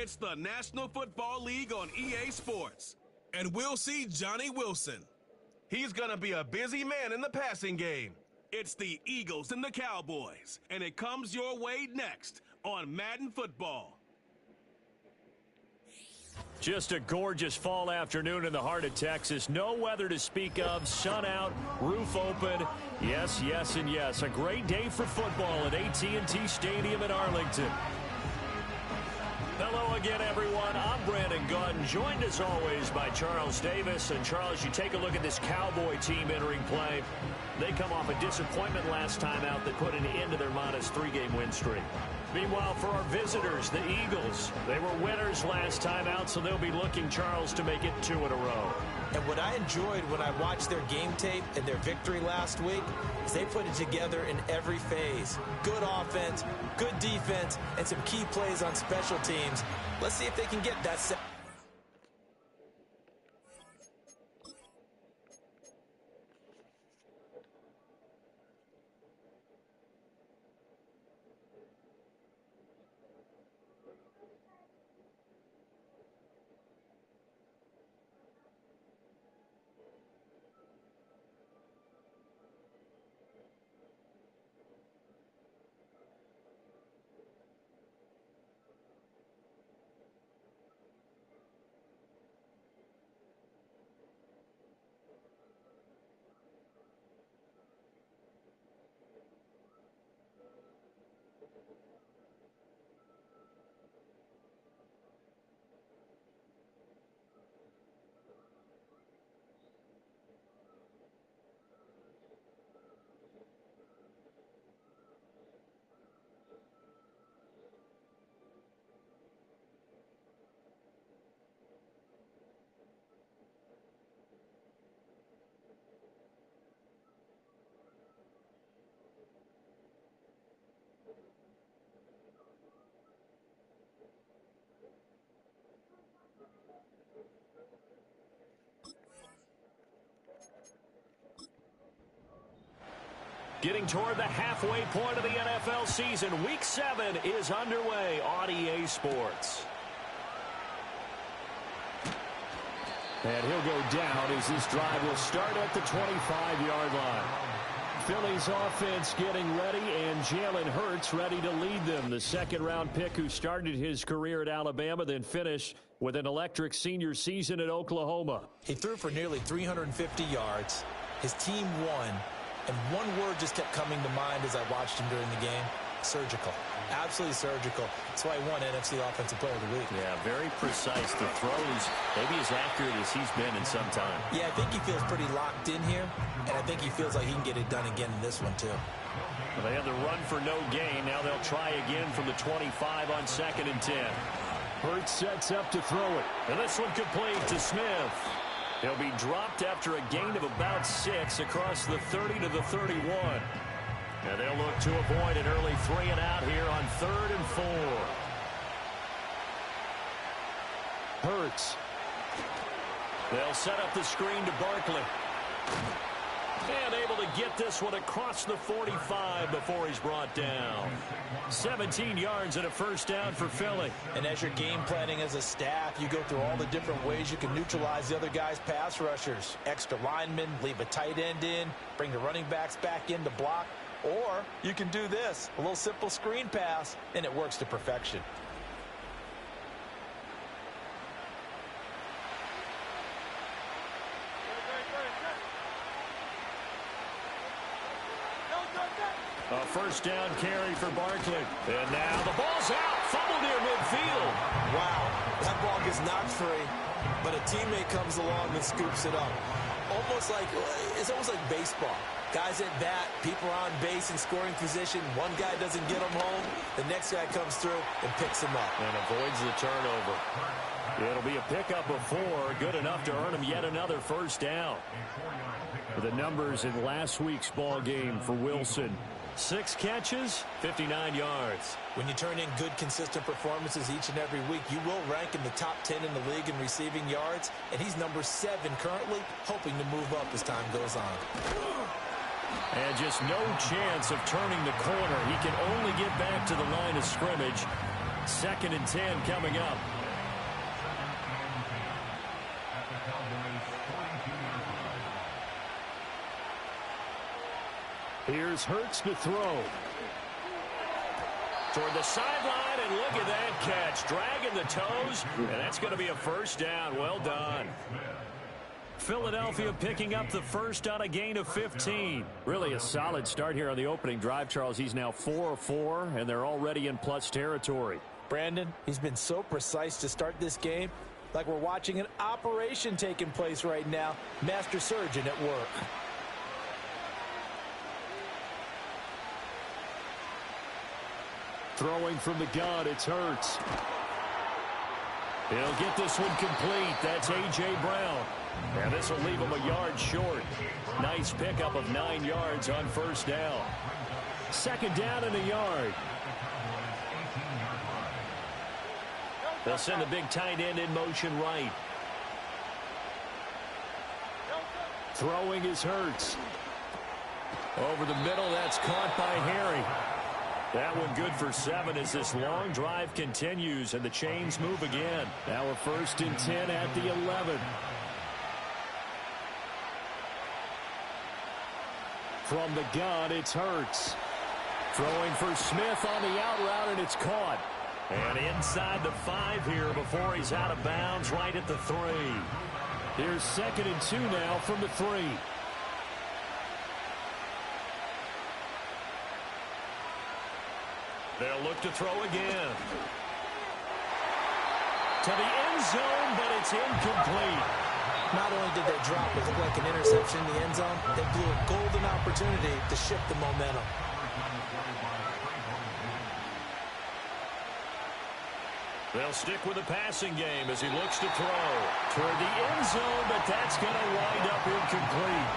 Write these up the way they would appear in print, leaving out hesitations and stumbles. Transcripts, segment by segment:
It's the National Football League on EA Sports. And we'll see Johnny Wilson. He's going to be a busy man in the passing game. It's the Eagles and the Cowboys, and it comes your way next on Madden Football. Just a gorgeous fall afternoon in the heart of Texas. No weather to speak of. Sun out, roof open. Yes, yes, and yes. A great day for football at AT&T Stadium in Arlington. Hello again, everyone. I'm Brandon Gautin, joined as always by Charles Davis. And Charles, you take a look at this Cowboy team entering play. They come off a disappointment last time out that put an end to their modest 3-game win streak. Meanwhile, for our visitors, the Eagles, they were winners last time out, so they'll be looking, Charles, to make it 2 in a row. And what I enjoyed when I watched their game tape and their victory last week is they put it together in every phase. Good offense, good defense, and some key plays on special teams. Let's see if they can get that set. Getting toward the halfway point of the NFL season, Week 7 is underway on EA Sports. And he'll go down as this drive will start at the 25-yard line. Philly's offense getting ready, and Jalen Hurts ready to lead them. The second-round pick who started his career at Alabama, then finished with an electric senior season at Oklahoma. He threw for nearly 350 yards. His team won. And one word just kept coming to mind as I watched him during the game: surgical. Absolutely surgical. That's why he won NFC Offensive Player of the Week. Yeah, very precise. The throws, maybe as accurate as he's been in some time. Yeah, I think he feels pretty locked in here, and I think he feels like he can get it done again in this one, too. Well, they had the run for no gain. Now they'll try again from the 25 on 2nd and 10. Hurts sets up to throw it. And this one complete to Smith. He'll be dropped after a gain of about 6 across the 30 to the 31. And they'll look to avoid an early 3 and out here on 3rd and 4. Hurts. They'll set up the screen to Barkley. And able to get this one across the 45 before he's brought down. 17 yards and a first down for Philly. And as you're game planning as a staff, you go through all the different ways you can neutralize the other guy's pass rushers. Extra linemen, leave a tight end in, bring the running backs back in to block. Or you can do this, a little simple screen pass, and it works to perfection. A first down carry for Barkley. And now the ball's out. Fumble near midfield. Wow, that ball gets knocked free, but a teammate comes along and scoops it up. It's almost like baseball. Guys at bat, people are on base in scoring position. One guy doesn't get them home. The next guy comes through and picks him up. And avoids the turnover. It'll be a pickup of 4. Good enough to earn him yet another first down. The numbers in last week's ball game for Wilson: 6 catches, 59 yards. When you turn in good, consistent performances each and every week, you will rank in the top 10 in the league in receiving yards, and he's number 7 currently, hoping to move up as time goes on. And just no chance of turning the corner. He can only get back to the line of scrimmage. 2nd and 10 coming up. Here's Hurts to throw. Toward the sideline, and look at that catch. Dragging the toes, and that's going to be a first down. Well done. Philadelphia picking up the first on a gain of 15. Really a solid start here on the opening drive, Charles. He's now 4 of 4, and they're already in plus territory. Brandon, he's been so precise to start this game, like we're watching an operation taking place right now. Master surgeon at work. Throwing from the gun, it's Hurts. He'll get this one complete. That's A.J. Brown. And this will leave him a yard short. Nice pickup of 9 yards on first down. 2nd down and a yard. They'll send the big tight end in motion right. Throwing is Hurts. Over the middle, that's caught by Harry. That one good for 7 as this long drive continues and the chains move again. Now a 1st and 10 at the 11. From the gun, it's Hurts. Throwing for Smith on the out route, and it's caught. And inside the 5 here before he's out of bounds right at the 3. Here's 2nd and 2 now from the 3. They'll look to throw again. To the end zone, but it's incomplete. Not only did they drop, it looked like an interception in the end zone, they blew a golden opportunity to shift the momentum. They'll stick with the passing game as he looks to throw. Toward the end zone, but that's going to wind up incomplete.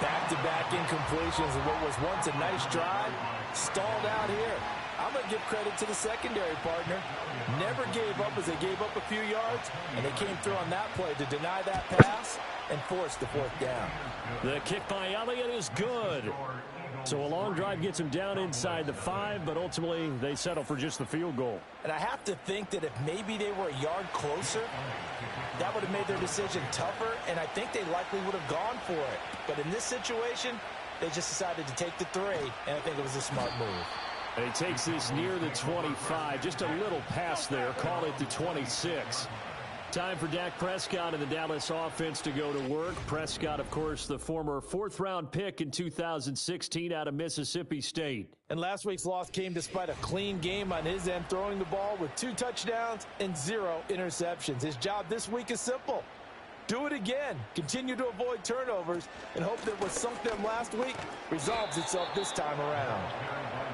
Back-to-back incompletions of what was once a nice drive, stalled out here. I'm going to give credit to the secondary partner. Never gave up as they gave up a few yards, and they came through on that play to deny that pass and force the 4th down. The kick by Elliott is good. So a long drive gets them down inside the 5, but ultimately they settle for just the field goal. And I have to think that if maybe they were a yard closer, that would have made their decision tougher, and I think they likely would have gone for it. But in this situation, they just decided to take the 3, and I think it was a smart move. And he takes this near the 25. Just a little pass there. Call it the 26. Time for Dak Prescott and the Dallas offense to go to work. Prescott, of course, the former 4th-round pick in 2016 out of Mississippi State. And last week's loss came despite a clean game on his end, throwing the ball with 2 touchdowns and 0 interceptions. His job this week is simple. Do it again. Continue to avoid turnovers and hope that what sunk them last week resolves itself this time around.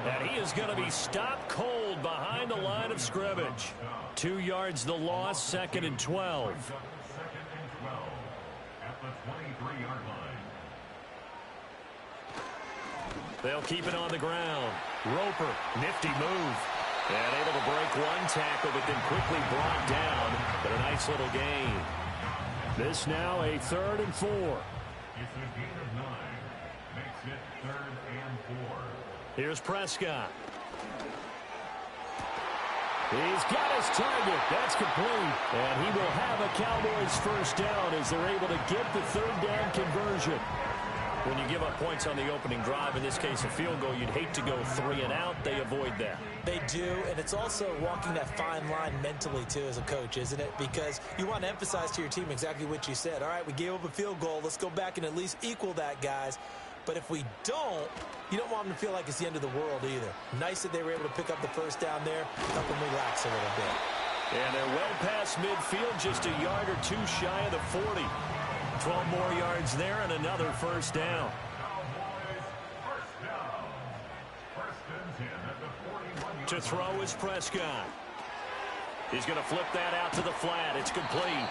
And he is going to be stopped cold behind the line of scrimmage. 2 yards the loss, 2nd and 12. They'll keep it on the ground. Roper, nifty move. And able to break one tackle, but then quickly brought down. But a nice little gain. This now a 3rd and 4. It's a gain of 9. Makes it 3rd and 4. Here's Prescott. He's got his target. That's complete. And he will have a Cowboys first down as they're able to get the 3rd down conversion. When you give up points on the opening drive, in this case a field goal, you'd hate to go 3 and out. They avoid that. They do, and it's also walking that fine line mentally, too, as a coach, isn't it? Because you want to emphasize to your team exactly what you said. All right, we gave up a field goal. Let's go back and at least equal that, guys. But if we don't, you don't want them to feel like it's the end of the world either. Nice that they were able to pick up the first down there, help them relax a little bit. And they're well past midfield, just a yard or 2 shy of the 40. 12 more yards there and another first down. To throw is Prescott. He's going to flip that out to the flat. It's complete.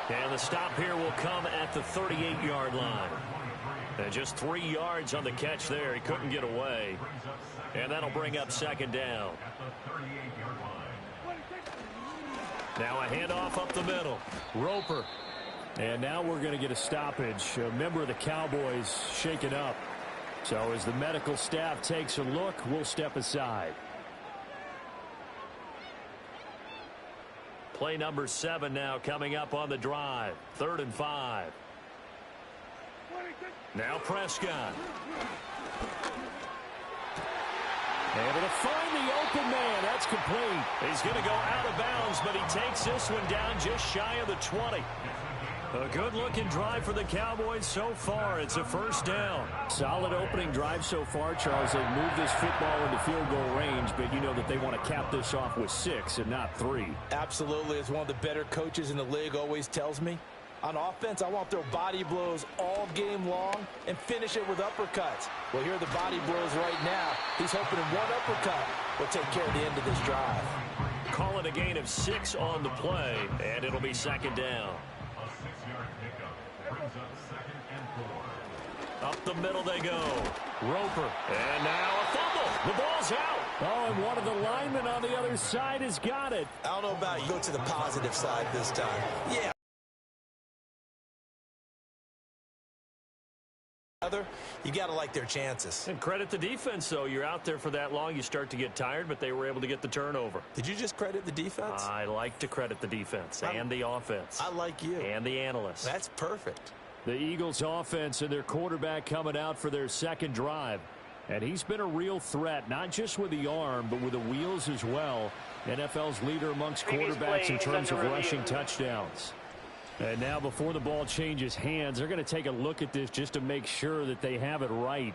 And the stop here will come at the 38-yard line. And just 3 yards on the catch there. He couldn't get away. And that'll bring up 2nd down. Now a handoff up the middle. Roper. And now we're going to get a stoppage. A member of the Cowboys shaken up. So as the medical staff takes a look, we'll step aside. Play number 7 now coming up on the drive. 3rd and 5. Now Prescott. Able to find the open man. That's complete. He's going to go out of bounds, but he takes this one down just shy of the 20. A good-looking drive for the Cowboys so far. It's a first down. Solid opening drive so far, Charles. They've moved this football into field goal range, but you know that they want to cap this off with 6 and not 3. Absolutely. As one of the better coaches in the league always tells me, on offense, I want to throw body blows all game long and finish it with uppercuts. Well, here are the body blows right now. He's hoping in one uppercut will take care of the end of this drive. Call it a gain of 6 on the play, and it'll be second down. A 6-yard pickup brings up 2nd and 4. Up the middle they go. Roper. And now a fumble. The ball's out. Oh, and one of the linemen on the other side has got it. I don't know about you. Go to the positive side this time. Yeah. You got to like their chances. And credit the defense, though. You're out there for that long, you start to get tired, but they were able to get the turnover. Did you just credit the defense? I like to credit the defense and the offense. I like you. And the analysts. That's perfect. The Eagles offense and their quarterback coming out for their second drive. And he's been a real threat, not just with the arm, but with the wheels as well. NFL's leader amongst quarterbacks in terms of rushing touchdowns. And now before the ball changes hands, they're going to take a look at this just to make sure that they have it right.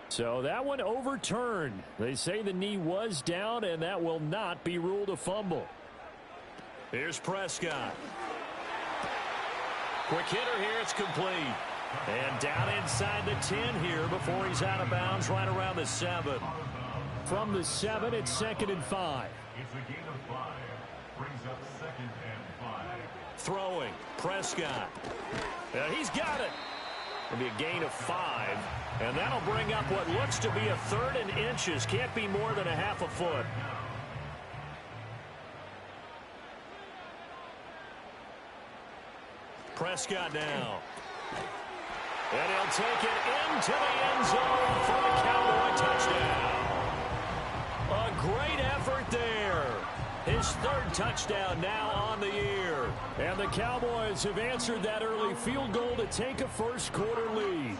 So that one overturned. They say the knee was down, and that will not be ruled a fumble. Here's Prescott. Quick hitter here. It's complete. And down inside the 10 here before he's out of bounds right around the 7. From the 7, it's 2nd and 5. It's a gain of 5. Brings up 2nd and 5. Throwing. Prescott. He's got it. It'll be a gain of 5. And that'll bring up what looks to be a 3rd and inches. Can't be more than a half a foot. Prescott now. And he'll take it into the end zone for the Cowboy touchdown. A great effort there. His 3rd touchdown now on the year. And the Cowboys have answered that early field goal to take a first quarter lead.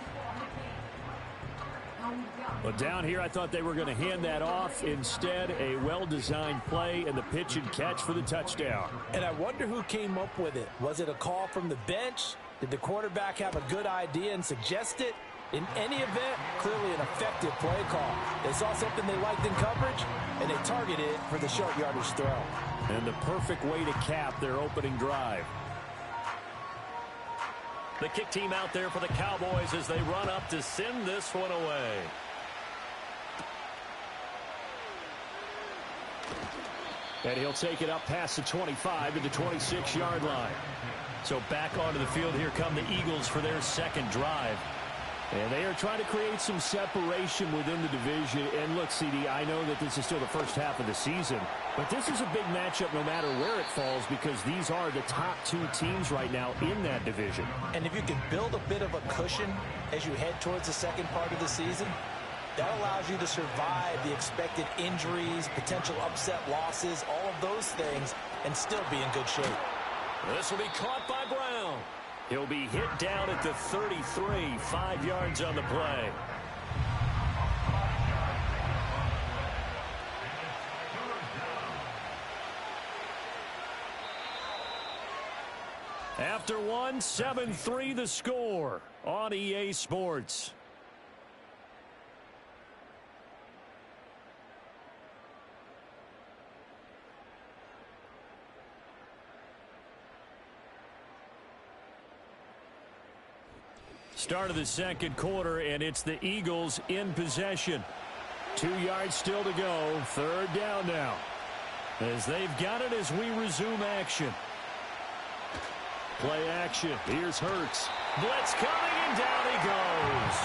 But down here, I thought they were going to hand that off. Instead, a well-designed play and the pitch and catch for the touchdown. And I wonder who came up with it. Was it a call from the bench? Did the quarterback have a good idea and suggest it? In any event, clearly an effective play call. They saw something they liked in coverage, and they targeted it for the short yardage throw. And the perfect way to cap their opening drive. The kick team out there for the Cowboys as they run up to send this one away. And he'll take it up past the 25 to the 26-yard line. So back onto the field, here come the Eagles for their second drive. And they are trying to create some separation within the division. And look, CD, I know that this is still the first half of the season, but this is a big matchup no matter where it falls because these are the top 2 teams right now in that division. And if you can build a bit of a cushion as you head towards the second part of the season, that allows you to survive the expected injuries, potential upset losses, all of those things, and still be in good shape. This will be caught by Brown. He'll be hit down at the 33, 5 yards on the play. After one, 7-3 the score on EA Sports. Start of the second quarter, and it's the Eagles in possession. 2 yards still to go. 3rd down now. As they've got it as we resume action. Play action. Here's Hurts. Blitz coming, and down he goes.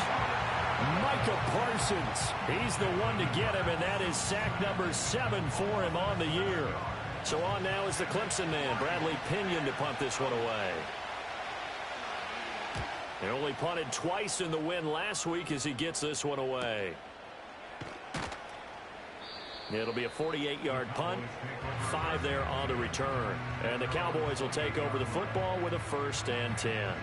Micah Parsons. He's the one to get him, and that is sack number 7 for him on the year. So on now is the Clemson man, Bradley Pinion, to punt this one away. He only punted twice in the win last week as he gets this one away. It'll be a 48-yard punt, 5 there on the return. And the Cowboys will take over the football with a 1st and 10.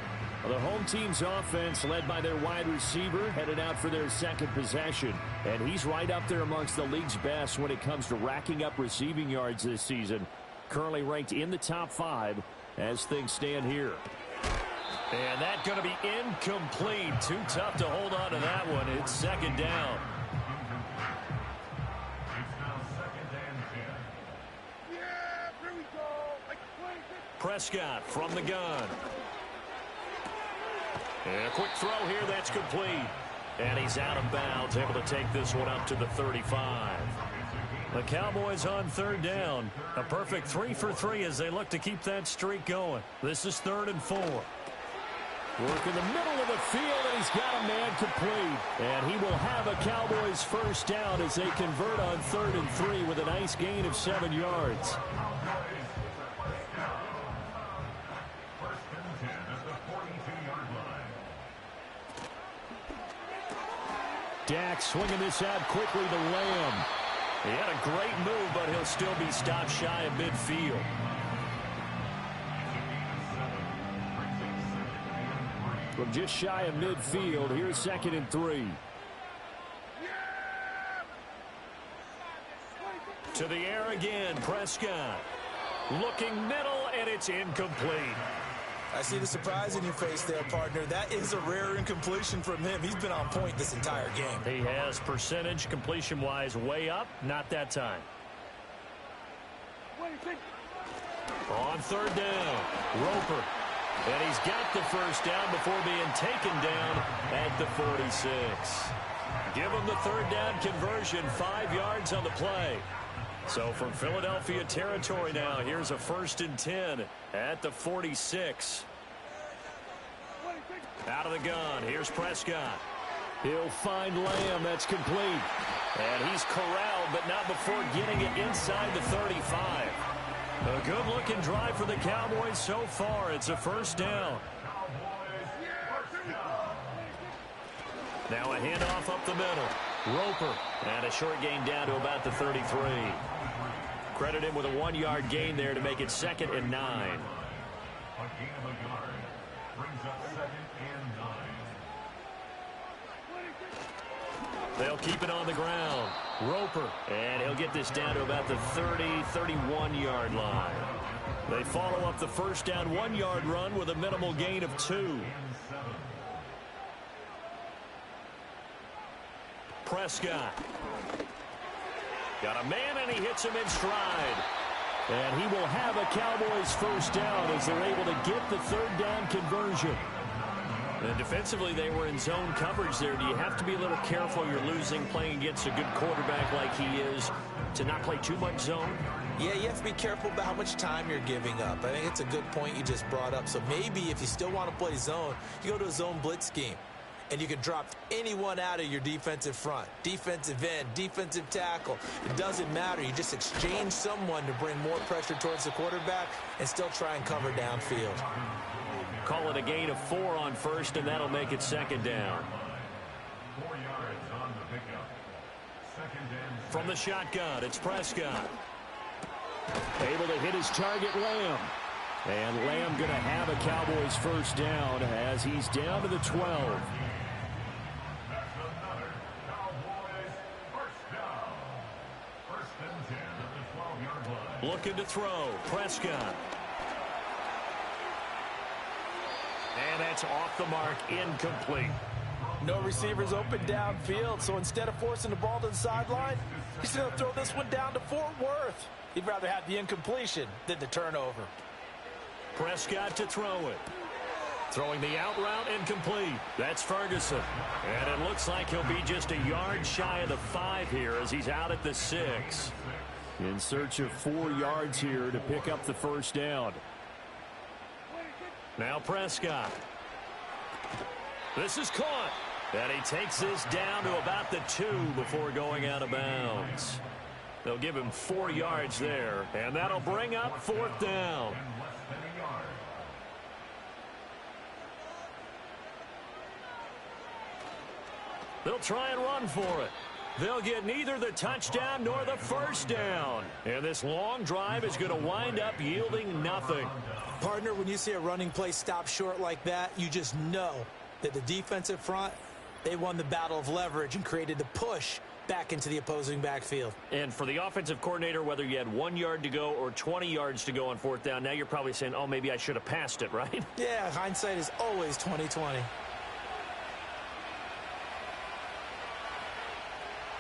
The home team's offense, led by their wide receiver, headed out for their second possession. And he's right up there amongst the league's best when it comes to racking up receiving yards this season. Currently ranked in the top 5 as things stand here. And that's going to be incomplete. Too tough to hold on to that one. It's 2nd down. Prescott from the gun. And a quick throw here, that's complete. And he's out of bounds, able to take this one up to the 35. The Cowboys on 3rd down. A perfect 3 for 3 as they look to keep that streak going. This is 3rd and 4. Work in the middle of the field, and he's got a man complete. And he will have a Cowboys 1st down as they convert on 3rd and 3 with a nice gain of 7 yards. Dak swinging this out quickly to Lamb. He had a great move, but he'll still be stopped shy of midfield. From just shy of midfield, here's 2nd and 3. To the air again, Prescott. Looking middle, and it's incomplete. I see the surprise in your face there, partner. That is a rare incompletion from him. He's been on point this entire game. He has percentage completion-wise way up. Not that time. On 3rd down, Roper. And he's got the 1st down before being taken down at the 46. Give him the 3rd down conversion, 5 yards on the play. So from Philadelphia territory now, here's a 1st and 10 at the 46. Out of the gun, here's Prescott. He'll find Lamb, that's complete. And he's corralled, but not before getting it inside the 35. A good-looking drive for the Cowboys so far. It's a 1st down. Now a handoff up the middle. Roper. And a short gain down to about the 33. Credit him with a 1-yard gain there to make it 2nd and 9. A gain of a yard brings up 2nd and 9. They'll keep it on the ground. Roper. And he'll get this down to about the 30, 31-yard line. They follow up the 1st down 1-yard run with a minimal gain of 2. Prescott. Got a man, and he hits him in stride. And he will have a Cowboys 1st down as they're able to get the 3rd down conversion. And defensively, they were in zone coverage there. Do you have to be a little careful? You're losing, playing against a good quarterback like he is, to not play too much zone? Yeah, you have to be careful about how much time you're giving up. I think it's a good point you just brought up. So maybe if you still want to play zone, you go to a zone blitz scheme. And you can drop anyone out of your defensive front. Defensive end, defensive tackle. It doesn't matter. You just exchange someone to bring more pressure towards the quarterback and still try and cover downfield. Call it a gain of 4 on 1st, and that'll make it 2nd down. 4 yards on the pickup. 2nd and From the shotgun, it's Prescott. Able to hit his target, Lamb. And Lamb going to have a Cowboys 1st down as he's down to the 12. that's another Cowboys 1st down. 1st and 10 at the 12-yard line. Looking to throw, Prescott. And that's off the mark, incomplete. No receivers open downfield, so instead of forcing the ball to the sideline, he's going to throw this one down to Fort Worth. He'd rather have the incompletion than the turnover. Prescott to throw it. Throwing the out route, incomplete. That's Ferguson. And it looks like he'll be just a yard shy of the 5 here as he's out at the 6. In search of 4 yards here to pick up the 1st down. Now Prescott. This is caught. And he takes this down to about the 2 before going out of bounds. They'll give him 4 yards there. And that'll bring up 4th down. They'll try and run for it. They'll get neither the touchdown nor the first down. And this long drive is going to wind up yielding nothing. Partner, when you see a running play stop short like that, you just know that the defensive front, they won the battle of leverage and created the push back into the opposing backfield. And for the offensive coordinator, whether you had 1 yard to go or 20 yards to go on fourth down, now you're probably saying, oh, maybe I should have passed it, right? Yeah, hindsight is always 20/20.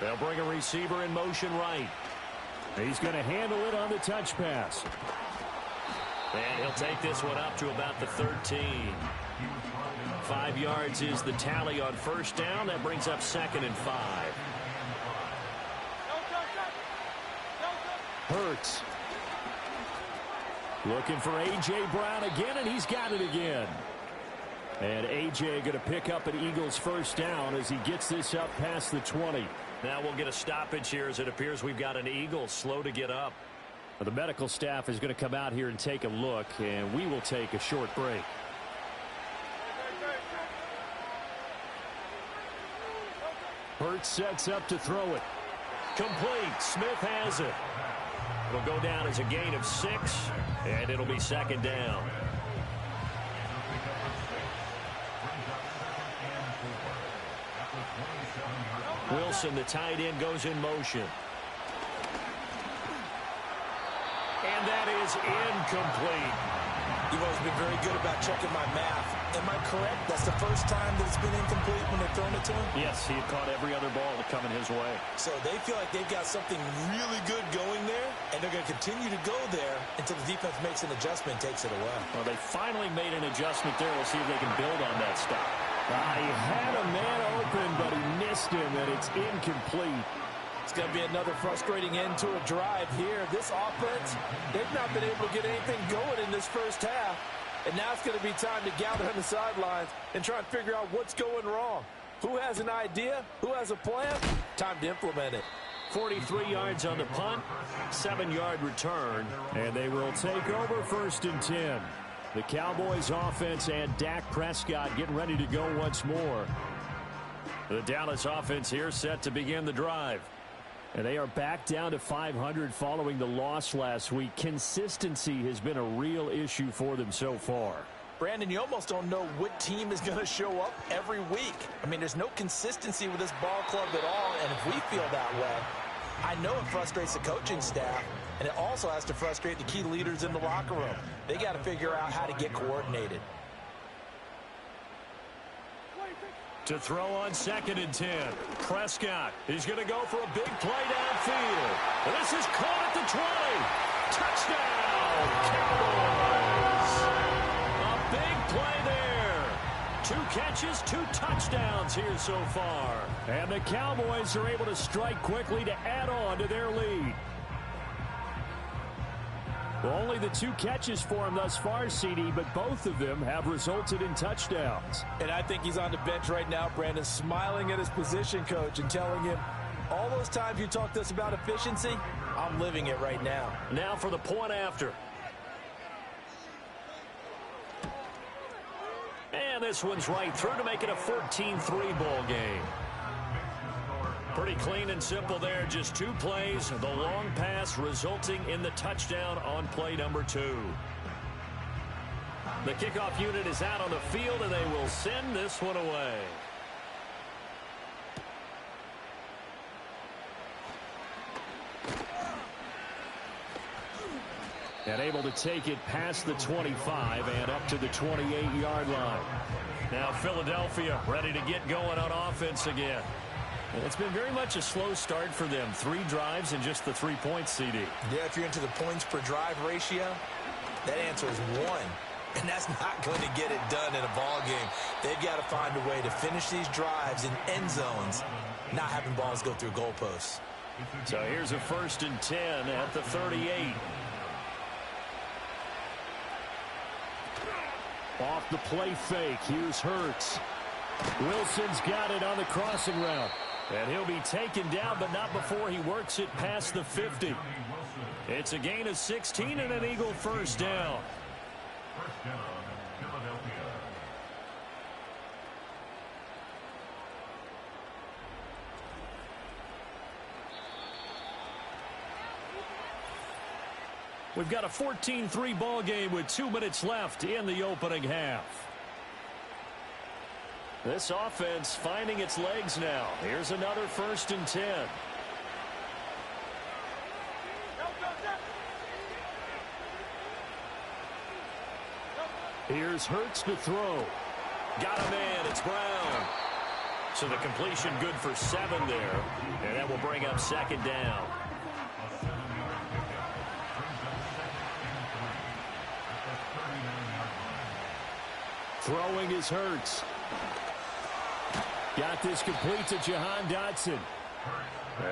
They'll bring a receiver in motion right. He's going to handle it on the touch pass. And he'll take this one up to about the 13. 5 yards is the tally on first down. That brings up 2nd and 5. Hurts. Looking for A.J. Brown again, and he's got it again. And A.J. going to pick up an Eagles first down as he gets this up past the 20. Now we'll get a stoppage here as it appears we've got an Eagle slow to get up. Well, the medical staff is going to come out here and take a look, and we will take a short break. Hurts sets up to throw it. Complete. Smith has it. It'll go down as a gain of 6, and it'll be 2nd down. Wilson, the tight end, goes in motion. And that is incomplete. You've always been very good about checking my math. Am I correct? That's the first time that it's been incomplete when they've thrown it to him? Yes, he had caught every other ball coming his way. So they feel like they've got something really good going there, and they're going to continue to go there until the defense makes an adjustment and takes it away. Well, they finally made an adjustment there. We'll see if they can build on that stop. He had a man open, but he missed him, and it's incomplete. It's going to be another frustrating end to a drive here. This offense, they've not been able to get anything going in this first half. And now it's going to be time to gather on the sidelines and try and figure out what's going wrong. Who has an idea? Who has a plan? Time to implement it. 43 yards on the punt, 7-yard return. And they will take over 1st and 10. The Cowboys offense and Dak Prescott getting ready to go once more. The Dallas offense here set to begin the drive. And they are back down to 500 following the loss last week. Consistency has been a real issue for them so far. Brandon, you almost don't know what team is going to show up every week. I mean, there's no consistency with this ball club at all, and if we feel that way, I know it frustrates the coaching staff, and it also has to frustrate the key leaders in the locker room. They got to figure out how to get coordinated. To throw on 2nd and 10. Prescott, he's going to go for a big play downfield. This is caught at the 20. Touchdown, Cowboys! A big play there. 2 catches, 2 touchdowns here so far. And the Cowboys are able to strike quickly to add on to their lead. Well, only the 2 catches for him thus far, CD, but both of them have resulted in touchdowns. And I think he's on the bench right now, Brandon, smiling at his position coach and telling him, all those times you talked to us about efficiency, I'm living it right now. Now for the point after. And this one's right through to make it a 14-3 ball game. Pretty clean and simple there. Just 2 plays. The long pass resulting in the touchdown on play number 2. The kickoff unit is out on the field, and they will send this one away. And able to take it past the 25 and up to the 28-yard line. Now Philadelphia ready to get going on offense again. It's been very much a slow start for them. 3 drives and just the 3 points, CD. Yeah, if you're into the points per drive ratio, that answer is 1. And that's not going to get it done in a ball game. They've got to find a way to finish these drives in end zones, not having balls go through goalposts. So here's a 1st and 10 at the 38. Off the play fake. Here's Hurts. Wilson's got it on the crossing route. And he'll be taken down, but not before he works it past the 50. It's a gain of 16 and an Eagle first down. First down, Philadelphia. We've got a 14-3 ball game with 2 minutes left in the opening half. This offense finding its legs now. Here's another 1st and 10. Here's Hurts to throw. Got him in. It's Brown. So the completion good for 7 there. And that will bring up 2nd down. Throwing is Hurts. Got this complete to Jahan Dotson.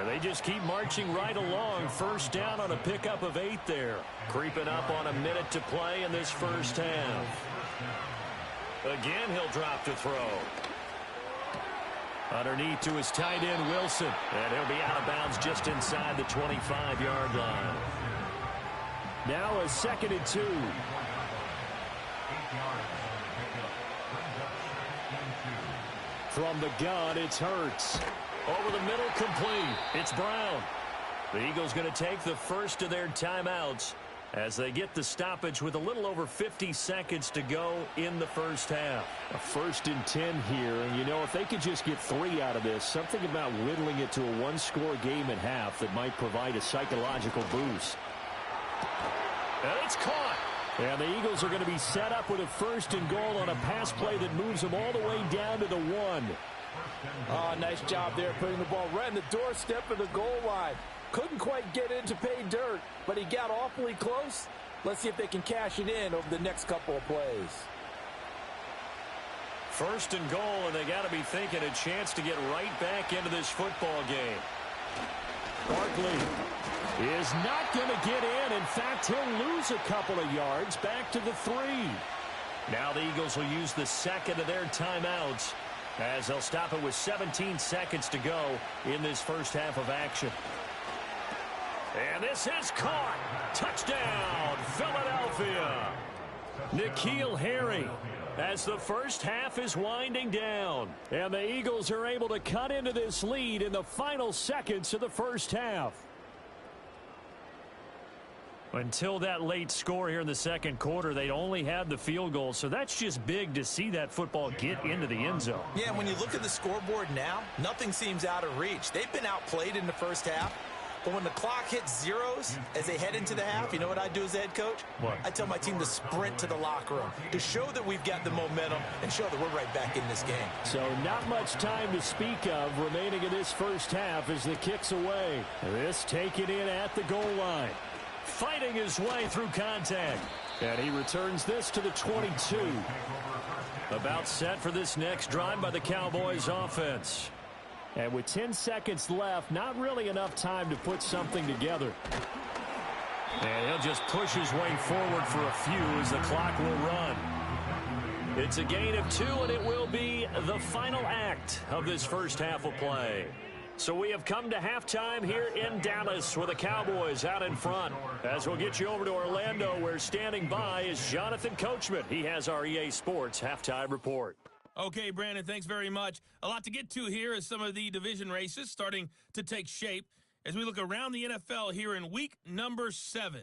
They just keep marching right along. 1st down on a pickup of 8 there. Creeping up on a minute to play in this 1st half. Again, he'll drop to throw. Underneath to his tight end, Wilson. And he'll be out of bounds just inside the 25-yard line. Now a 2nd and 2. From the gun, it's Hurts. Over the middle, complete. It's Brown. The Eagles going to take the first of their timeouts as they get the stoppage with a little over 50 seconds to go in the 1st half. A 1st and 10 here, and you know, if they could just get 3 out of this, something about whittling it to a 1-score game at half that might provide a psychological boost. And it's caught. And the Eagles are going to be set up with a 1st and goal on a pass play that moves them all the way down to the 1. Oh, nice job there putting the ball right in the doorstep of the goal line. Couldn't quite get in to pay dirt, but he got awfully close. Let's see if they can cash it in over the next couple of plays. 1st and goal, and they got to be thinking a chance to get right back into this football game. Barkley is not going to get in. In fact, he'll lose a couple of yards back to the 3. Now the Eagles will use the 2nd of their timeouts as they'll stop it with 17 seconds to go in this 1st half of action. And this is caught. Touchdown, Philadelphia. N'Keal Harry as the 1st half is winding down. And the Eagles are able to cut into this lead in the final seconds of the 1st half. Until that late score here in the 2nd quarter, they only had the field goal, so that's just big to see that football get into the end zone. Yeah, when you look at the scoreboard now, nothing seems out of reach. They've been outplayed in the 1st half, but when the clock hits zeros as they head into the half, you know what I do as the head coach? What? I tell my team to sprint to the locker room to show that we've got the momentum and show that we're right back in this game. So not much time to speak of remaining in this 1st half as the kick's away. This taken in at the goal line. Fighting his way through contact. And he returns this to the 22. About set for this next drive by the Cowboys offense. And with 10 seconds left, not really enough time to put something together. And he'll just push his way forward for a few as the clock will run. It's a gain of 2, and it will be the final act of this 1st half of play. So we have come to halftime here in Dallas with the Cowboys out in front. As we'll get you over to Orlando, where standing by is Jonathan Coachman. He has our EA Sports halftime report. Okay, Brandon, thanks very much. A lot to get to here as some of the division races starting to take shape as we look around the NFL here in week number 7.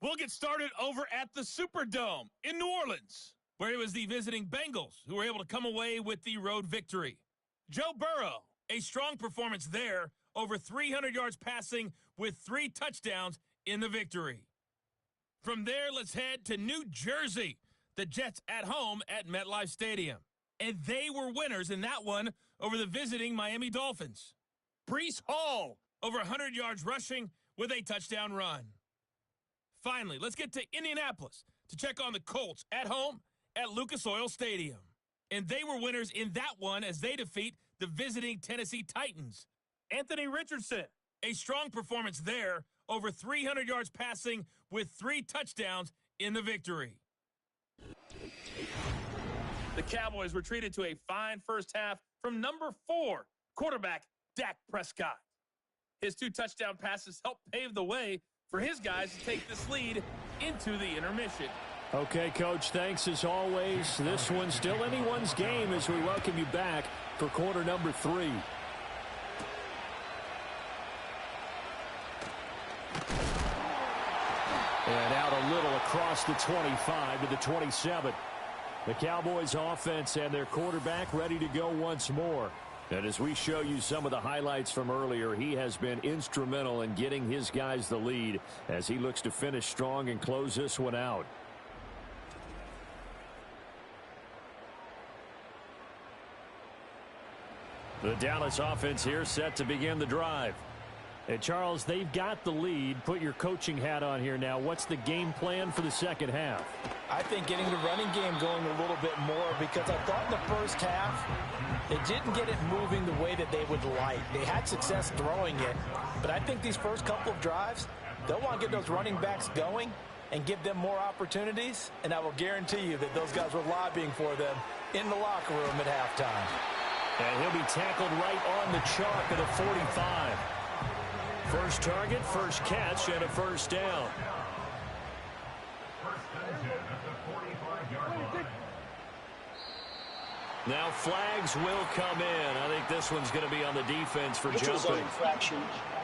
We'll get started over at the Superdome in New Orleans, where it was the visiting Bengals who were able to come away with the road victory. Joe Burrow, a strong performance there, over 300 yards passing with 3 touchdowns in the victory. From there, let's head to New Jersey. The Jets at home at MetLife Stadium. And they were winners in that one over the visiting Miami Dolphins. Breece Hall, over 100 yards rushing with a touchdown run. Finally, let's get to Indianapolis to check on the Colts at home at Lucas Oil Stadium. And they were winners in that one as they defeat the visiting Tennessee Titans. Anthony Richardson, a strong performance there, over 300 yards passing with 3 touchdowns in the victory. The Cowboys were treated to a fine 1st half from number 4, quarterback Dak Prescott. His 2 touchdown passes helped pave the way for his guys to take this lead into the intermission. Okay, Coach, thanks as always. This one's still anyone's game as we welcome you back for quarter number 3. And out a little across the 25 to the 27. The Cowboys offense and their quarterback ready to go once more. And as we show you some of the highlights from earlier, he has been instrumental in getting his guys the lead as he looks to finish strong and close this one out. The Dallas offense here set to begin the drive. And Charles, they've got the lead. Put your coaching hat on here now. What's the game plan for the second half? I think getting the running game going a little bit more, because I thought in the first half they didn't get it moving the way that they would like. They had success throwing it, but I think these first couple of drives, they'll want to get those running backs going and give them more opportunities, and I will guarantee you that those guys were lobbying for them in the locker room at halftime. And he'll be tackled right on the chalk at a 45. First target, first catch, and a first down. Now flags will come in. I think this one's going to be on the defense for jumping. Infraction,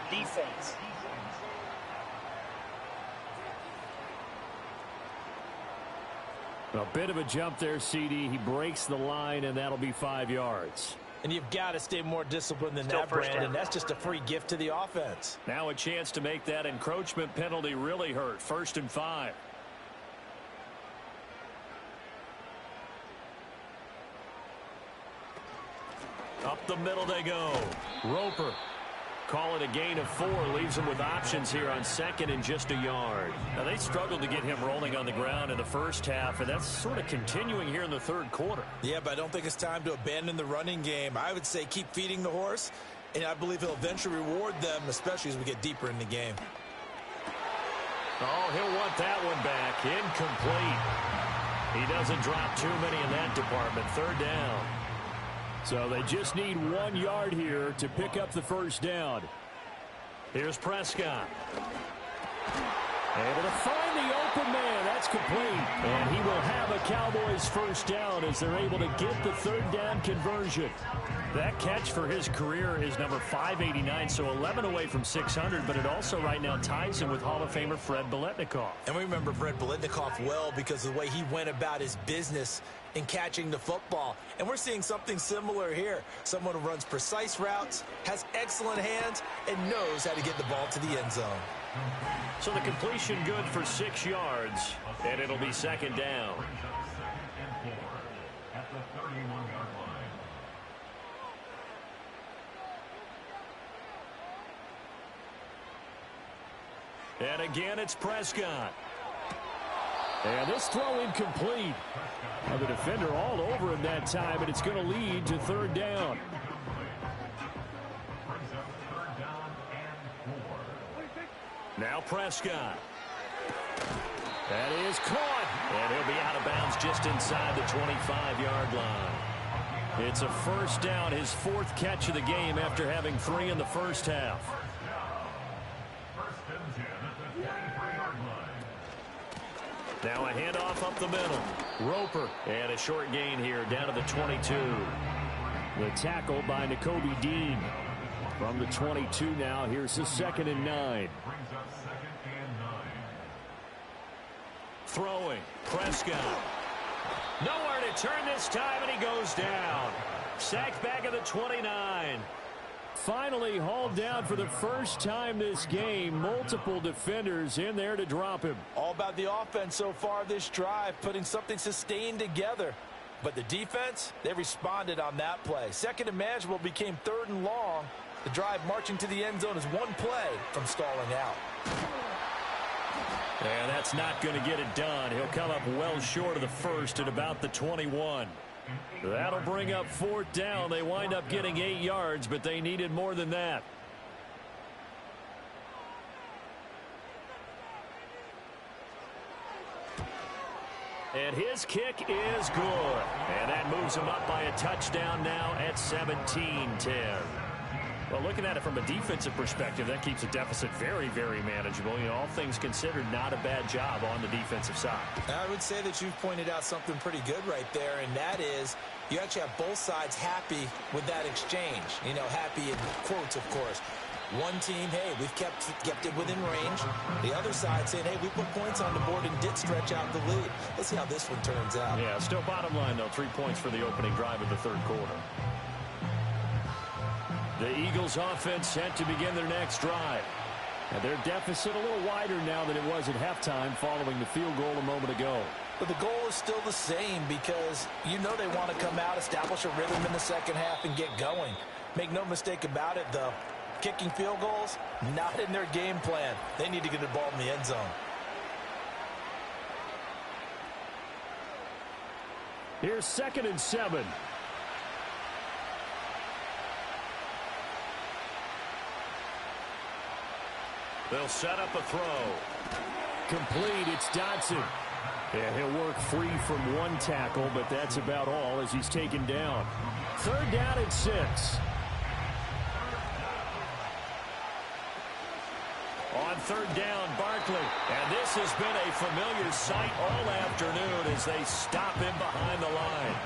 defense. A bit of a jump there, CD. He breaks the line, and that'll be 5 yards. And you've got to stay more disciplined than that, Brandon. That's just a free gift to the offense. Now a chance to make that encroachment penalty really hurt. 1st and 5. Up the middle they go. Roper. Call it a gain of 4. Leaves him with options here on 2nd and just a yard. Now they struggled to get him rolling on the ground in the first half, and that's sort of continuing here in the third quarter. Yeah, but I don't think it's time to abandon the running game. I would say keep feeding the horse, and I believe he'll eventually reward them, especially as we get deeper in the game. Oh, he'll want that one back. Incomplete. He doesn't drop too many in that department. 3rd down. So they just need 1 yard here to pick up the first down. Here's Prescott. Able to find the open man. That's complete. And he will have a Cowboys first down as they're able to get the 3rd down conversion. That catch for his career is number 589, so 11 away from 600, but it also right now ties him with Hall of Famer Fred Biletnikoff. And we remember Fred Biletnikoff well because of the way he went about his business in catching the football. And we're seeing something similar here. Someone who runs precise routes, has excellent hands, and knows how to get the ball to the end zone. So the completion good for 6 yards, and it'll be 2nd down. At the 31-yard line. And again, it's Prescott. And this throw incomplete. Now the defender all over him that time, and it's going to lead to 3rd down. Now Prescott. That is caught. And he'll be out of bounds just inside the 25-yard line. It's a first down, his 4th catch of the game after having 3 in the first half. Now a handoff up the middle. Roper. And a short gain here down to the 22. The tackle by Nakobe Dean. From the 22 now, here's the 2nd and 9. Throwing. Prescott. Nowhere to turn this time, and he goes down. Sacked back at the 29. Finally hauled down for the first time this game. Multiple defenders in there to drop him. All about the offense so far this drive, putting something sustained together. But the defense, they responded on that play. 2nd and manageable became 3rd and long. The drive marching to the end zone is 1 play from stalling out. And that's not going to get it done. He'll come up well short of the first at about the 21. That'll bring up 4th down. They wind up getting 8 yards, but they needed more than that. And his kick is good. And that moves him up by a touchdown now at 17-10. Well, looking at it from a defensive perspective, that keeps the deficit very, very manageable. You know, all things considered, not a bad job on the defensive side. I would say that you've pointed out something pretty good right there, and that is you actually have both sides happy with that exchange. You know, happy in quotes, of course. One team, hey, we've kept it within range. The other side saying, hey, we put points on the board and did stretch out the lead. Let's see how this one turns out. Yeah, still bottom line, though. 3 points for the opening drive of the third quarter. The Eagles offense set to begin their next drive. And their deficit a little wider now than it was at halftime following the field goal a moment ago. But the goal is still the same because you know they want to come out, establish a rhythm in the second half, and get going. Make no mistake about it, though. Kicking field goals, not in their game plan. They need to get the ball in the end zone. Here's 2nd and 7. They'll set up a throw. Complete. It's Dodson. Yeah, he'll work free from one tackle, but that's about all as he's taken down. 3rd down and 6. On 3rd down, Barkley. And this has been a familiar sight all afternoon as they stop him behind the line.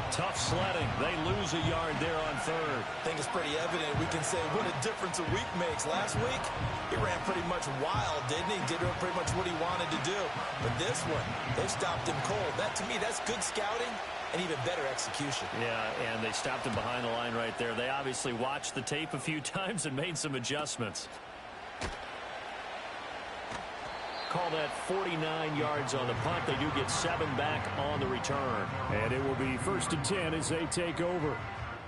Tough sledding. They lose a yard there on 3rd. I think it's pretty evident. We can say what a difference a week makes. Last week, he ran pretty much wild, didn't he? Did pretty much what he wanted to do. But this one, they stopped him cold. That, to me, that's good scouting and even better execution. Yeah, and they stopped him behind the line right there. They obviously watched the tape a few times and made some adjustments. Call that 49 yards on the punt. They do get 7 back on the return. And it will be 1st and 10 as they take over.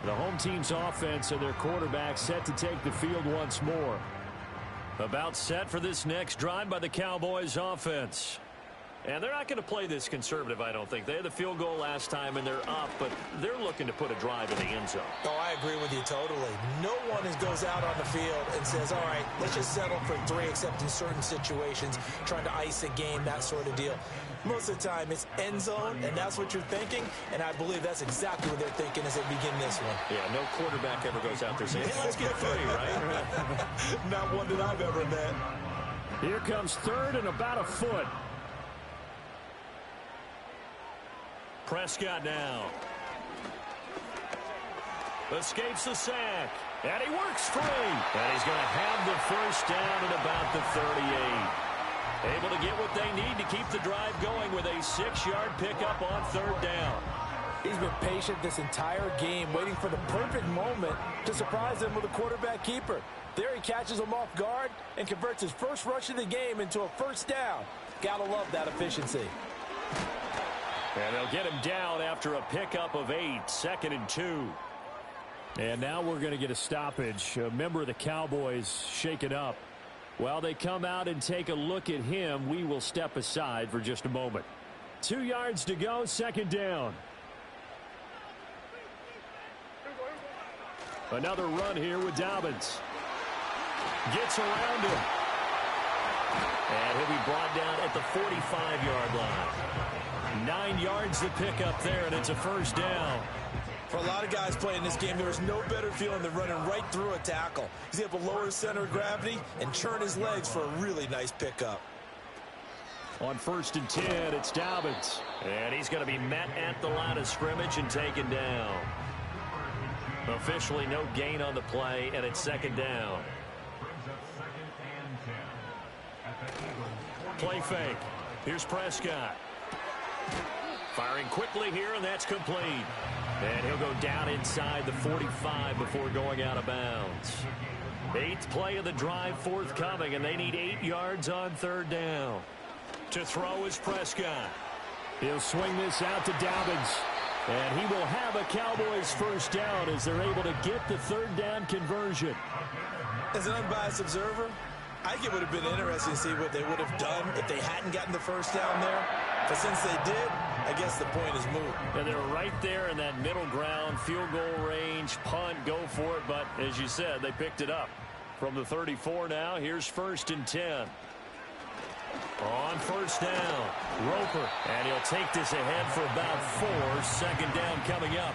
The home team's offense and their quarterback set to take the field once more. About set for this next drive by the Cowboys offense. And they're not going to play this conservative, I don't think. They had the field goal last time, and they're up, but they're looking to put a drive in the end zone. Oh, I agree with you totally. No one goes out on the field and says, all right, let's just settle for 3, except in certain situations, trying to ice a game, that sort of deal. Most of the time, it's end zone, and that's what you're thinking, and I believe that's exactly what they're thinking as they begin this one. Yeah, no quarterback ever goes out there saying, hey, let's get 3, right? Not one that I've ever met. Here comes 3rd and about a foot. Prescott now. Escapes the sack. And he works free. And he's going to have the 1st down at about the 38. Able to get what they need to keep the drive going with a 6-yard pickup on 3rd down. He's been patient this entire game, waiting for the perfect moment to surprise them with a quarterback keeper. There he catches him off guard and converts his first rush of the game into a 1st down. Gotta love that efficiency. And they'll get him down after a pickup of 8, 2nd and 2. And now we're going to get a stoppage. A member of the Cowboys shaken up. While they come out and take a look at him, we will step aside for just a moment. 2 yards to go, 2nd down. Another run here with Dobbins. Gets around him. And he'll be brought down at the 45-yard line. 9 yards to pick up there, and it's a 1st down. For a lot of guys playing this game, there is no better feeling than running right through a tackle. He's able to lower his center of gravity and churn his legs for a really nice pickup. On 1st and 10, it's Dobbins. And he's going to be met at the line of scrimmage and taken down. Officially no gain on the play, and it's 2nd down. Play fake. Here's Prescott. Firing quickly here, and that's complete. And he'll go down inside the 45 before going out of bounds. 8th play of the drive forthcoming, and they need 8 yards on 3rd down. To throw is Prescott. He'll swing this out to Dobbins. And he will have a Cowboys 1st down as they're able to get the 3rd down conversion. As an unbiased observer, I think it would have been interesting to see what they would have done if they hadn't gotten the 1st down there. But since they did, I guess the point is moot. And they're right there in that middle ground, field goal range, punt, go for it. But as you said, they picked it up. From the 34 now, here's 1st and 10. On 1st down, Roper. And he'll take this ahead for about 4. 2nd down coming up.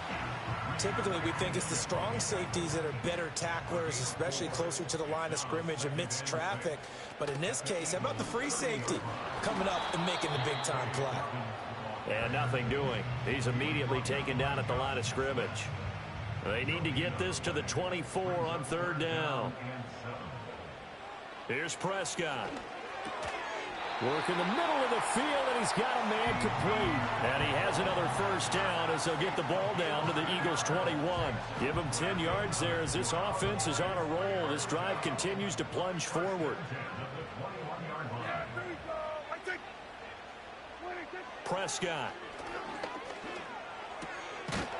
Typically, we think it's the strong safeties that are better tacklers, especially closer to the line of scrimmage amidst traffic. But in this case, how about the free safety coming up and making the big-time play? And nothing doing. He's immediately taken down at the line of scrimmage. They need to get this to the 24 on third down. Here's Prescott. Work in the middle of the field, and he's got a man complete. And he has another first down as they'll get the ball down to the Eagles' 21. Give him 10 yards there as this offense is on a roll. This drive continues to plunge forward. Prescott.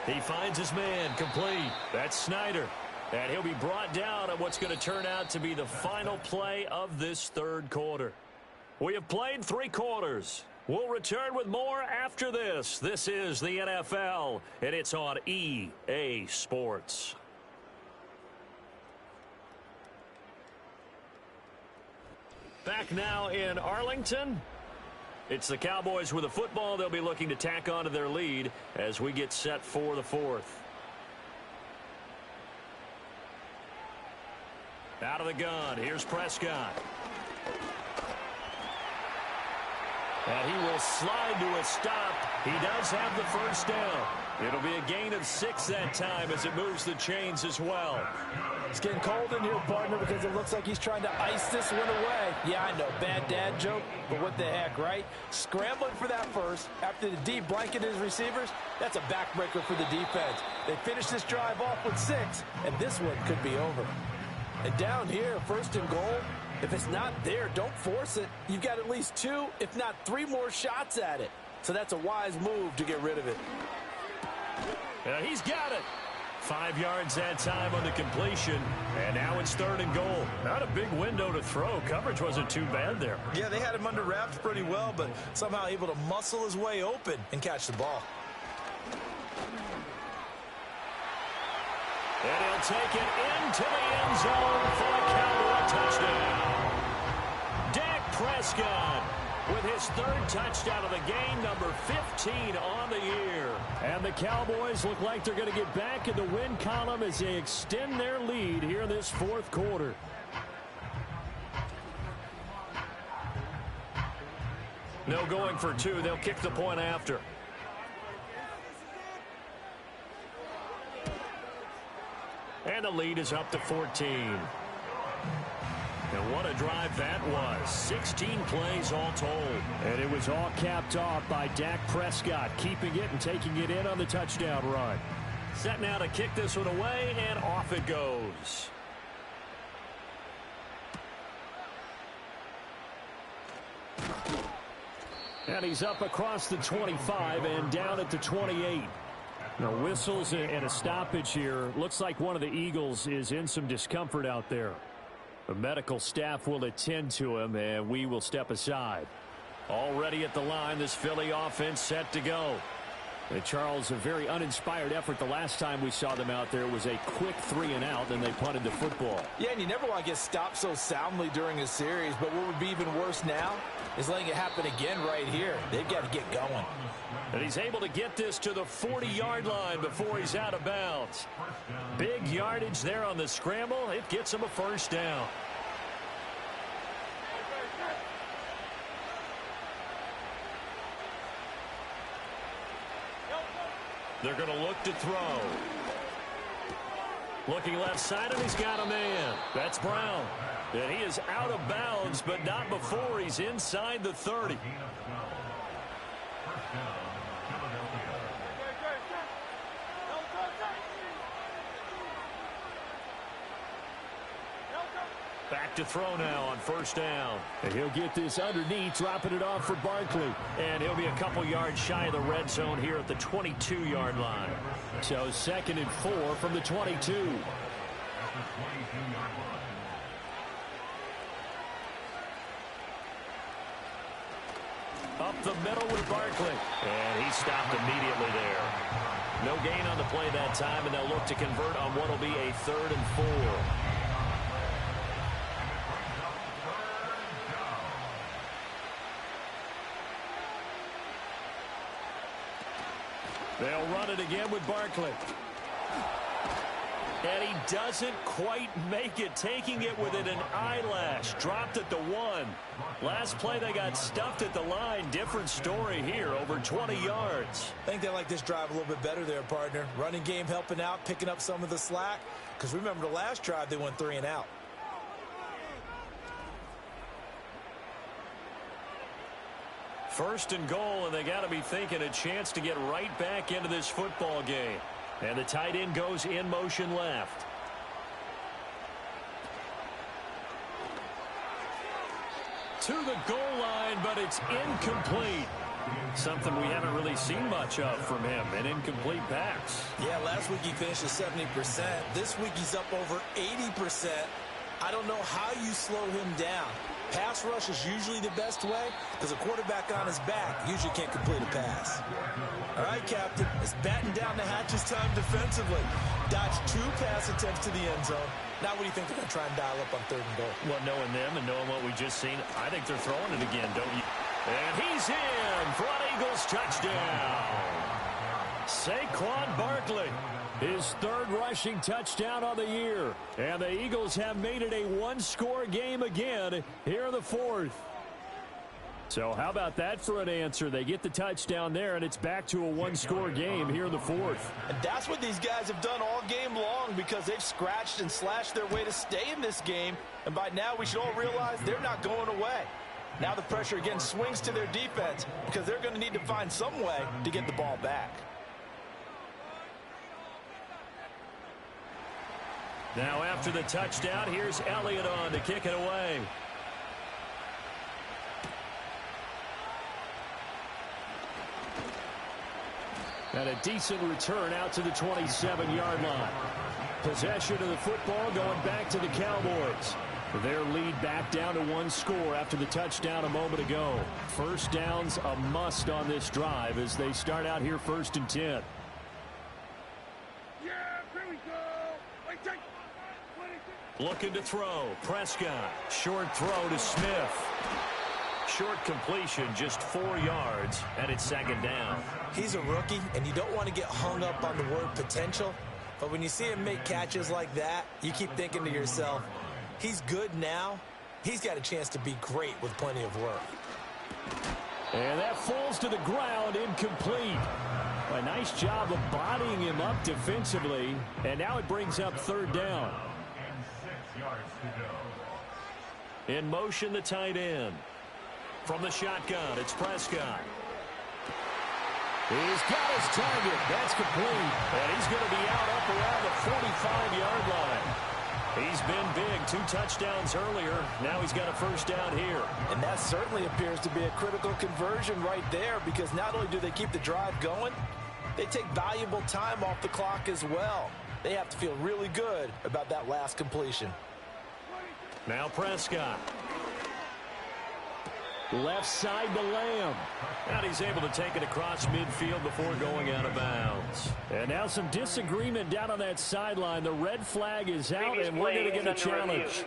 He finds his man complete. That's Snyder. And he'll be brought down at what's going to turn out to be the final play of this third quarter. We have played 3 quarters. We'll return with more after this. This is the NFL, and it's on EA Sports. Back now in Arlington. It's the Cowboys with the football. They'll be looking to tack on to their lead as we get set for the fourth. Out of the gun, here's Prescott. And he will slide to a stop. He does have the first down. It'll be a gain of 6 that time as it moves the chains as well. It's getting cold in here, partner, because it looks like he's trying to ice this one away. Yeah, I know, bad dad joke, but what the heck, right? Scrambling for that first after the deep blanket his receivers, that's a backbreaker for the defense. They finish this drive off with 6, and this one could be over. And down here, first and goal, if it's not there, don't force it. You've got at least 2, if not 3 more shots at it. So that's a wise move to get rid of it. He's got it. 5 yards that time on the completion, and now it's third and goal. Not a big window to throw. Coverage wasn't too bad there. Yeah, they had him under wraps pretty well, but somehow able to muscle his way open and catch the ball. And he'll take it into the end zone for a Cowboy touchdown. Dak Prescott with his 3rd touchdown of the game, number 15 on the year. And the Cowboys look like they're going to get back in the win column as they extend their lead here in this 4th quarter. No going for 2. They'll kick the point after. And the lead is up to 14. And what a drive that was. 16 plays all told. And it was all capped off by Dak Prescott, keeping it and taking it in on the touchdown run. Set now to kick this one away, and off it goes. And he's up across the 25 and down at the 28. Now, whistles and a stoppage here. Looks like one of the Eagles is in some discomfort out there. The medical staff will attend to him, and we will step aside. Already at the line, this Philly offense set to go. And Charles, a very uninspired effort the last time we saw them out there. It was a quick 3 and out, and they punted the football. Yeah, and you never want to get stopped so soundly during a series, but what would be even worse now is letting it happen again right here. They've got to get going. And he's able to get this to the 40-yard line before he's out of bounds. Big yardage there on the scramble. It gets him a first down. They're going to look to throw. Looking left side, and he's got a man. That's Brown. And he is out of bounds, but not before he's inside the 30. Back to throw now on first down. And he'll get this underneath, dropping it off for Barkley. And he'll be a couple yards shy of the red zone here at the 22-yard line. So 2nd and 4 from the 22. Up the middle with Barkley. And he stopped immediately there. No gain on the play that time, and they'll look to convert on what will be a 3rd and 4. They'll run it again with Barkley. And he doesn't quite make it, taking it within an eyelash. Dropped at the 1. Last play, they got stuffed at the line. Different story here, over 20 yards. I think they like this drive a little bit better there, partner. Running game helping out, picking up some of the slack. Because remember, the last drive, they went 3 and out. First and goal, and they got to be thinking a chance to get right back into this football game. And the tight end goes in motion left. To the goal line, but it's incomplete. Something we haven't really seen much of from him, an incomplete pass. Yeah, last week he finished at 70%. This week he's up over 80%. I don't know how you slow him down. Pass rush is usually the best way because a quarterback on his back usually can't complete a pass. All right, Captain, it's batten down the hatches time defensively. Dodged 2 pass attempts to the end zone. Now what do you think they're going to try and dial up on 3rd and goal? Well, knowing them and knowing what we just seen, I think they're throwing it again, don't you? And he's in for an Eagles touchdown. Saquon Barkley. His 3rd rushing touchdown of the year. And the Eagles have made it a 1-score game again here in the 4th. So how about that for an answer? They get the touchdown there, and it's back to a 1-score game here in the 4th. And that's what these guys have done all game long because they've scratched and slashed their way to stay in this game. And by now we should all realize they're not going away. Now the pressure again swings to their defense because they're going to need to find some way to get the ball back. Now after the touchdown, here's Elliott on to kick it away. And a decent return out to the 27-yard line. Possession of the football going back to the Cowboys. Their lead back down to 1 score after the touchdown a moment ago. First down's a must on this drive as they start out here 1st and 10. Looking to throw. Prescott. Short throw to Smith. Short completion, just 4 yards, and it's 2nd down. He's a rookie, and you don't want to get hung up on the word potential. But when you see him make catches like that, you keep thinking to yourself, he's good now. He's got a chance to be great with plenty of work. And that falls to the ground, incomplete. A nice job of bodying him up defensively, and now it brings up 3rd down. In motion, the tight end. From the shotgun, it's Prescott. He's got his target. That's complete. And he's going to be out up around the 45-yard line. He's been big. 2 touchdowns earlier. Now he's got a 1st down here. And that certainly appears to be a critical conversion right there because not only do they keep the drive going, they take valuable time off the clock as well. They have to feel really good about that last completion. Now Prescott. Left side to Lamb. And he's able to take it across midfield before going out of bounds. And now some disagreement down on that sideline. The red flag is out, and we're going to get a challenge.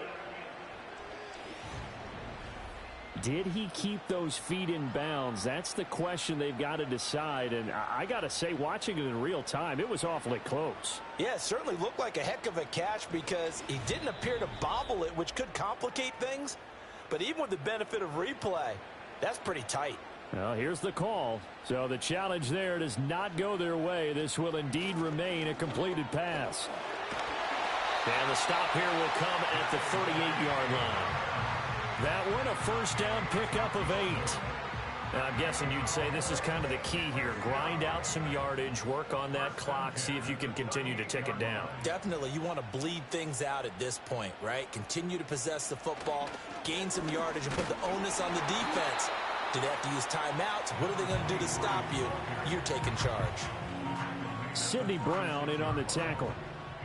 Did he keep those feet in bounds? That's the question they've got to decide. And I got to say, watching it in real time, it was awfully close. Yeah, it certainly looked like a heck of a catch because he didn't appear to bobble it, which could complicate things. But even with the benefit of replay, that's pretty tight. Well, here's the call. So the challenge there does not go their way. This will indeed remain a completed pass. And the stop here will come at the 38-yard line. That one, a 1st down pickup of 8. Now, I'm guessing you'd say this is kind of the key here. Grind out some yardage, work on that clock, see if you can continue to tick it down. Definitely. You want to bleed things out at this point, right? Continue to possess the football, gain some yardage, and put the onus on the defense. Do they have to use timeouts? What are they going to do to stop you? You're taking charge. Sidney Brown in on the tackle.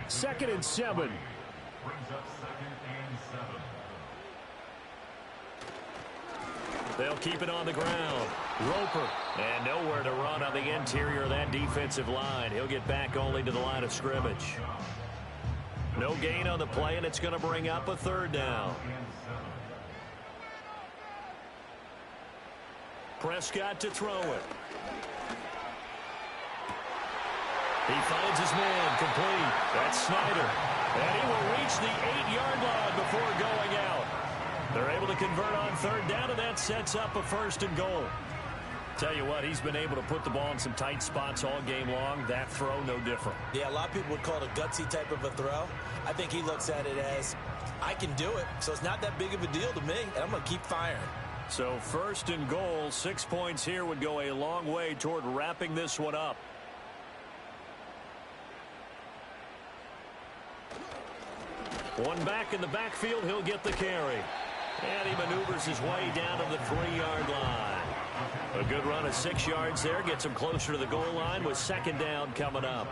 2nd and 7. Brings up 2nd and 7. They'll keep it on the ground. Roper. And nowhere to run on the interior of that defensive line. He'll get back only to the line of scrimmage. No gain on the play, and it's going to bring up a 3rd down. Prescott to throw it. He finds his man, complete. That's Snyder. And he will reach the 8-yard line before going out. They're able to convert on third down, and that sets up a 1st and goal. Tell you what, he's been able to put the ball in some tight spots all game long. That throw, no different. Yeah, a lot of people would call it a gutsy type of a throw. I think he looks at it as, I can do it, so it's not that big of a deal to me, and I'm going to keep firing. So 1st and goal, 6 points here would go a long way toward wrapping this one up. One back in the backfield, he'll get the carry. And he maneuvers his way down to the 3-yard line. A good run of 6 yards there gets him closer to the goal line with 2nd down coming up.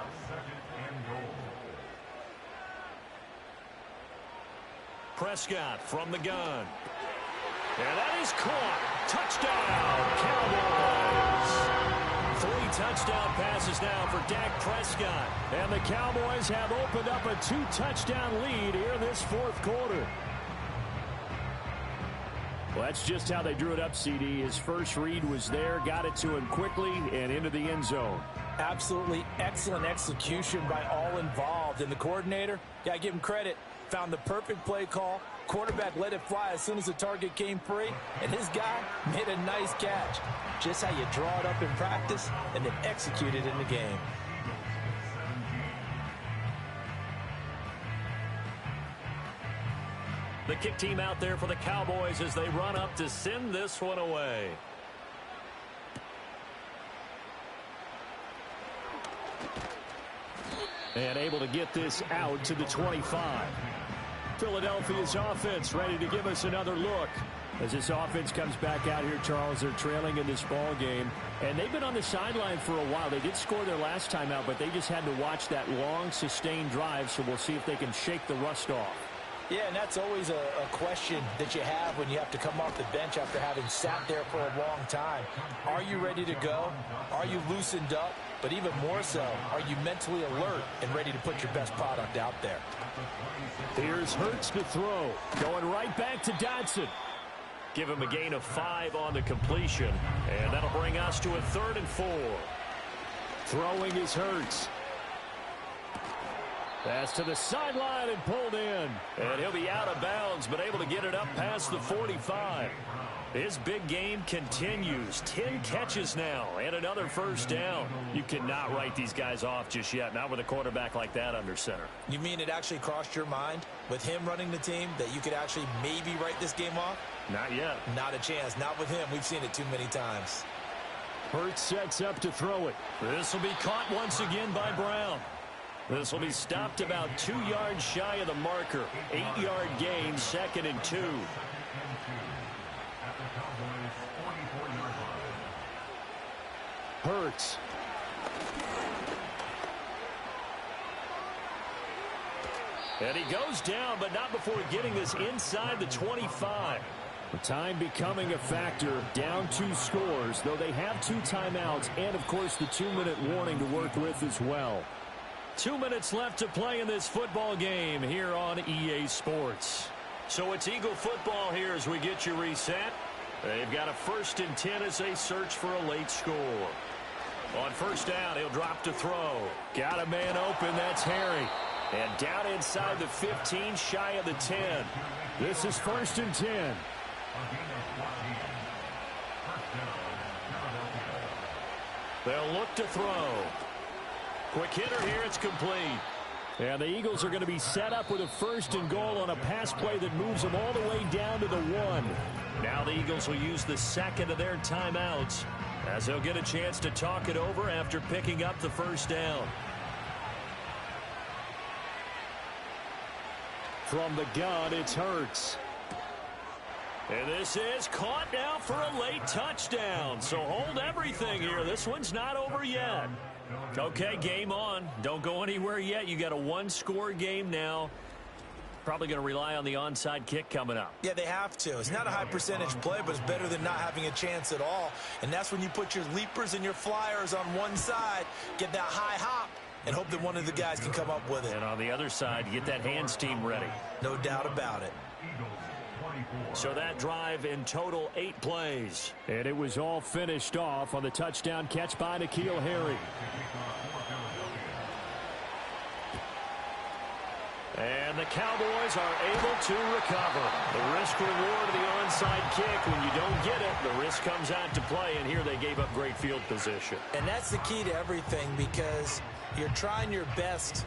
Prescott from the gun. And that is caught. Touchdown, Cowboys. 3 touchdown passes now for Dak Prescott. And the Cowboys have opened up a 2-touchdown lead here in this 4th quarter. Well, that's just how they drew it up, CD. His first read was there, got it to him quickly, and into the end zone. Absolutely excellent execution by all involved. And the coordinator, got to give him credit, found the perfect play call. Quarterback let it fly as soon as the target came free, and his guy made a nice catch. Just how you draw it up in practice and then execute it in the game. The kick team out there for the Cowboys as they run up to send this one away. And able to get this out to the 25. Philadelphia's offense ready to give us another look. As this offense comes back out here, Charles, they're trailing in this ball game. And they've been on the sideline for a while. They did score their last time out, but they just had to watch that long, sustained drive. So we'll see if they can shake the rust off. Yeah, and that's always a question that you have when you have to come off the bench after having sat there for a long time. Are you ready to go? Are you loosened up? But even more so, are you mentally alert and ready to put your best product out there? Here's Hurts to throw. Going right back to Dodson. Give him a gain of 5 on the completion. And that'll bring us to a 3rd and 4. Throwing is Hurts. Pass to the sideline and pulled in. And he'll be out of bounds, but able to get it up past the 45. His big game continues. 10 catches now and another 1st down. You cannot write these guys off just yet, not with a quarterback like that under center. You mean it actually crossed your mind with him running the team that you could actually maybe write this game off? Not yet. Not a chance. Not with him. We've seen it too many times. Hurts sets up to throw it. This will be caught once again by Brown. This will be stopped about 2 yards shy of the marker. 8-yard gain, 2nd and 2. Hurts. And he goes down, but not before getting this inside the 25. The time becoming a factor. Down 2 scores, though they have 2 timeouts and, of course, the 2-minute warning to work with as well. 2 minutes left to play in this football game here on EA Sports. So it's Eagle football here as we get you reset. They've got a 1st and 10 as they search for a late score. On 1st down, he'll drop to throw. Got a man open. That's Harry. And down inside the 15, shy of the 10. This is 1st and 10. They'll look to throw. Quick hitter here, it's complete. And the Eagles are going to be set up with a 1st and goal on a pass play that moves them all the way down to the 1. Now the Eagles will use the 2nd of their timeouts as they'll get a chance to talk it over after picking up the 1st down. From the gun, it's Hurts. And this is caught now for a late touchdown. So hold everything here. This one's not over yet. Okay, game on. Don't go anywhere yet. You got a 1-score game now. Probably going to rely on the onside kick coming up. Yeah, they have to. It's not a high percentage play, but it's better than not having a chance at all. And that's when you put your leapers and your flyers on one side, get that high hop, and hope that one of the guys can come up with it. And on the other side, get that hands team ready. No doubt about it. So that drive in total 8 plays. And it was all finished off on the touchdown catch by N'Keal Harry. And the Cowboys are able to recover. The risk reward of the onside kick. When you don't get it, the risk comes out to play, and here they gave up great field position. And that's the key to everything, because you're trying your best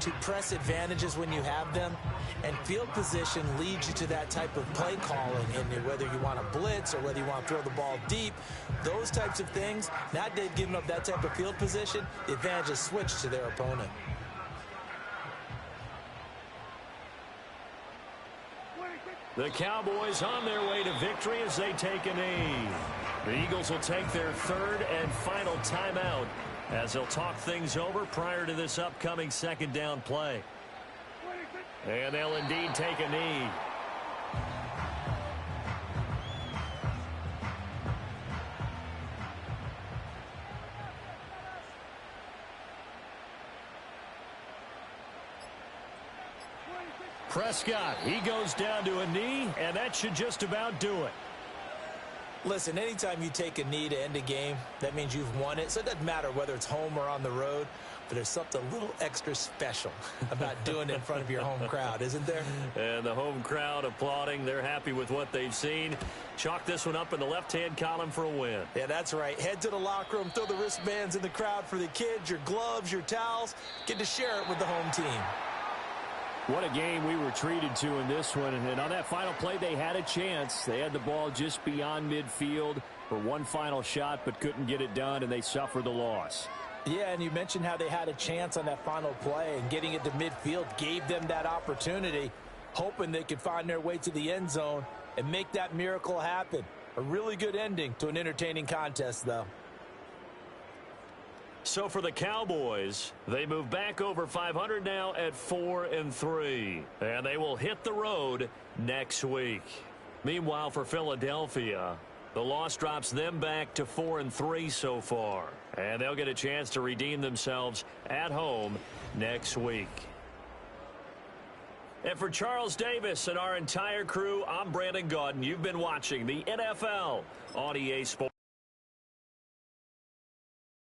to press advantages when you have them, and field position leads you to that type of play calling. And whether you want to blitz or whether you want to throw the ball deep, those types of things, now they've given up that type of field position, the advantage is switched to their opponent. The Cowboys on their way to victory as they take a knee. The Eagles will take their third and final timeout as they'll talk things over prior to this upcoming second down play. And they'll indeed take a knee. Prescott, he goes down to a knee, and that should just about do it. Listen, anytime you take a knee to end a game, that means you've won it. So it doesn't matter whether it's home or on the road, but there's something a little extra special about doing it in front of your home crowd, isn't there? And the home crowd applauding. They're happy with what they've seen. Chalk this one up in the left-hand column for a win. Yeah, that's right. Head to the locker room, throw the wristbands in the crowd for the kids, your gloves, your towels. Get to share it with the home team. What a game we were treated to in this one. And on that final play, they had a chance. They had the ball just beyond midfield for one final shot, but couldn't get it done, and they suffered the loss. Yeah, and you mentioned how they had a chance on that final play, and getting it to midfield gave them that opportunity, hoping they could find their way to the end zone and make that miracle happen. A really good ending to an entertaining contest, though. So for the Cowboys, they move back over 500 now at 4-3, and they will hit the road next week. Meanwhile, for Philadelphia, the loss drops them back to 4-3 so far, and they'll get a chance to redeem themselves at home next week. And for Charles Davis and our entire crew, I'm Brandon Gaudin. You've been watching the NFL on EA Sports.